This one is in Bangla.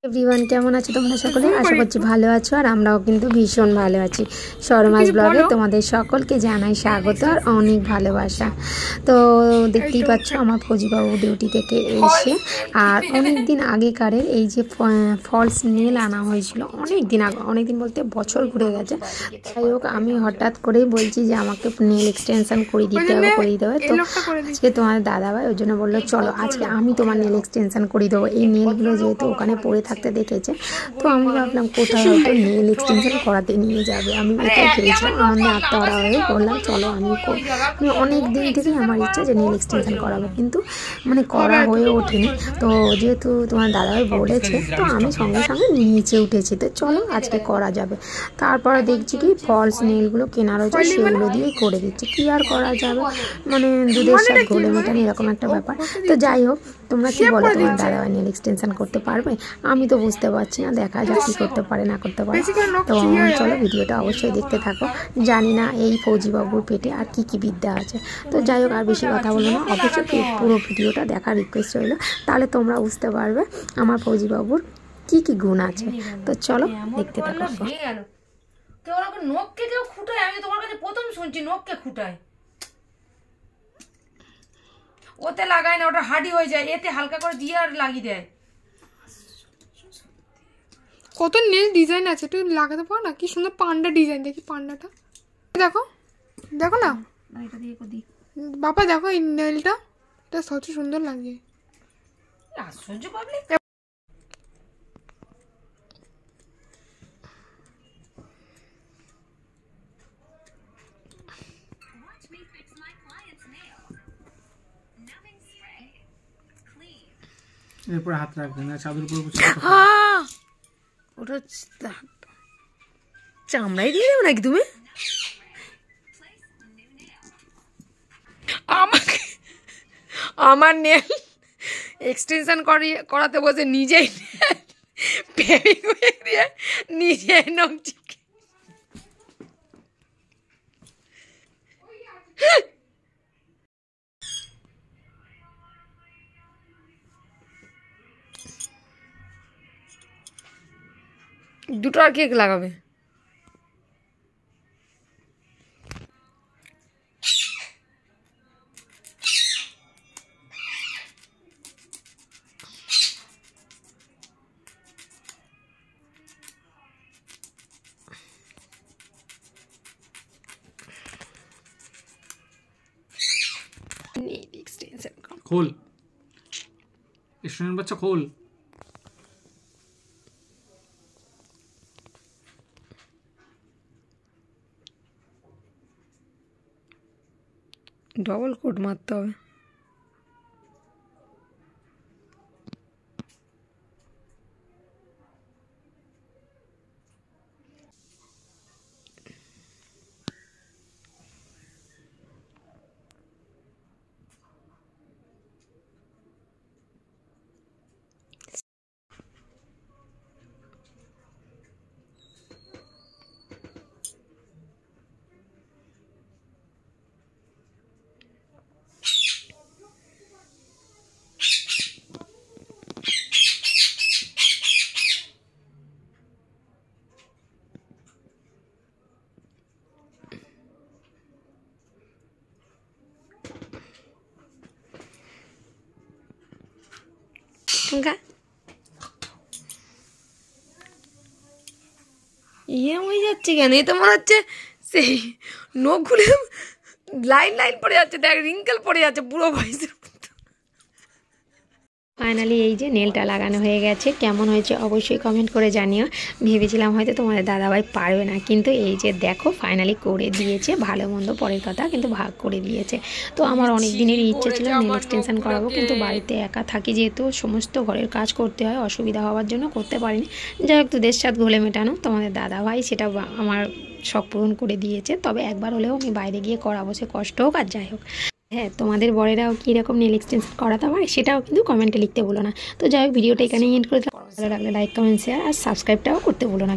এভরিওয়ান কেমন আছো তোমরা সকলে? আশা করছি ভালো আছো আর আমরাও কিন্তু ভীষণ ভালো আছি। শর্মাস ব্লগে তোমাদের সকলকে জানাই স্বাগত আর অনেক ভালোবাসা। তো দেখতেই পাচ্ছ আমার ফৌজিবাবু ডিউটি থেকে এসে আর অনেক দিন আগেকারের এই যে ফলস নেল আনা হয়েছিল, অনেক দিন বলতে বছর ঘুরে গেছে। যাই হোক আমি হঠাৎ করেই বলছি যে আমাকে নেল এক্সটেনশন করে দিতে হবে তো আজকে তোমার দাদাভাই ওই জন্য বললো চলো আজকে আমি তোমার নেল এক্সটেনশন করে দেবো। এই নেলগুলো যেহেতু ওখানে পড়ে থাকতে দেখেছে তো আমি ভাবলাম কোথাও হয়তো নেল এক্সটেনশন করাতে নিয়ে যাবে। আমি এটাই ভেবেছিলাম, আমাদের আত্মহারা হয়ে বললাম চলো আমি অনেক দিন থেকেই আমার ইচ্ছা যে নেল এক্সটেনশন করাবো, কিন্তু করা হয়ে ওঠেনি। তো যেহেতু তোমার দাদাভাই বলেছে তো আমি সঙ্গে সঙ্গে নিচে উঠেছি, তো চলো আজকে করা যাবে। তারপরে দেখছি কি ফলস নেলগুলো কেনা রয়েছে, সেগুলো দিয়েই করে দিচ্ছি। কি আর করা যাবে, দুধের সাথে ঘোলে মেটানো এরকম একটা ব্যাপার। তো যাই হোক তোমরা কি বলো, তোমার দাদাভাই নেল এক্সটেনশন করতে পারবে? আমি তো বুঝতে পারছি না, দেখা যাক কি করতে পারে না করতে পারে। তো চলো ভিডিওটা অবশ্যই দেখতে থাকো। জানি না এই ফৌজিবাবুর পেটে আর কি কি বিদ্যা আছে। তো যাই হোক আর বেশি কথা বলবো না, অবশ্যই পুরো ভিডিওটা দেখার রিকোয়েস্ট রইল, তাহলে তোমরা বুঝতে পারবে আমার ফৌজিবাবুর কি কি গুণ আছে। তো চলো দেখতে থাকো। নখকে কেউ খুঁটায়, আমি তোমার কাছে প্রথম শুনছি নখকে খুঁটায়। ওতে লাগায় না, ওটা হাডি হয়ে যায়, এতে হালকা করে দিয়ে আর লাগিয়ে দেয়। কত নেল ডিজাইন আছে, তুই লাগাতে পারো না? কি সুন্দর পান্ডা ডিজাইন, দেখি পান্ডাটা দেখো, দেখো না এটা দিয়ে কদি বাবা, দেখো এই নেলটা, এটা সবচেয়ে সুন্দর লাগে। আশ্চর্য পাবলিক। এরপর হাত রাখবে না, চাদর উপর ওটা চামড়াই দিয়ে দেবো নাকি তুমি? আমাকে আমার নেল এক্সটেনশন করাতে বসে নিজেই দিয়ে নিজে নখ চিপকে। দুটো আর কেক লাগাবে? খোল, স্টুডেন্ট বাচ্চা খোল। ডবল কোট মারতে হবে। ইয়ে হয়ে যাচ্ছে কেন? এ তো মনে হচ্ছে সেই নখগুলো লাইন লাইন পড়ে যাচ্ছে, দেখ রিঙ্কেল পড়ে যাচ্ছে পুরো ভয়েসের। ফাইনালি এই যে নেলটা লাগানো হয়ে গেছে, কেমন হয়েছে অবশ্যই কমেন্ট করে জানিও। ভেবেছিলাম হয়তো তোমাদের দাদাভাই পারবে না, কিন্তু এই যে দেখো ফাইনালি করে দিয়েছে। ভালো মন্দ পরের কথা, কিন্তু ভাগ করে দিয়েছে। তো আমার অনেক দিনের ইচ্ছে ছিল নেল এক্সটেনশন করাবো, কিন্তু বাড়িতে একা থাকি যেহেতু সমস্ত ঘরের কাজ করতে হয়, অসুবিধা হওয়ার জন্য করতে পারিনি। যাই হোক দুধের সাথে ঘোলে মেটানো তোমাদের দাদাভাই সেটা আমার শখ পূরণ করে দিয়েছে। তবে একবার হলেও আমি বাইরে গিয়ে করাবো, সে কষ্ট হোক আর যাই হোক। হ্যাঁ তোমাদের বড়েরাও কীরকম নেল এক্সটেনশন করাতে পারে সেটাও কিন্তু কমেন্টে লিখতে ভুলো না। তো যাই হোক ভিডিওটা এখানেই এন্ড করে দিলাম। ভালো লাগলে লাইক কমেন্ট শেয়ার আর সাবস্ক্রাইবটাও করতে ভুলো না।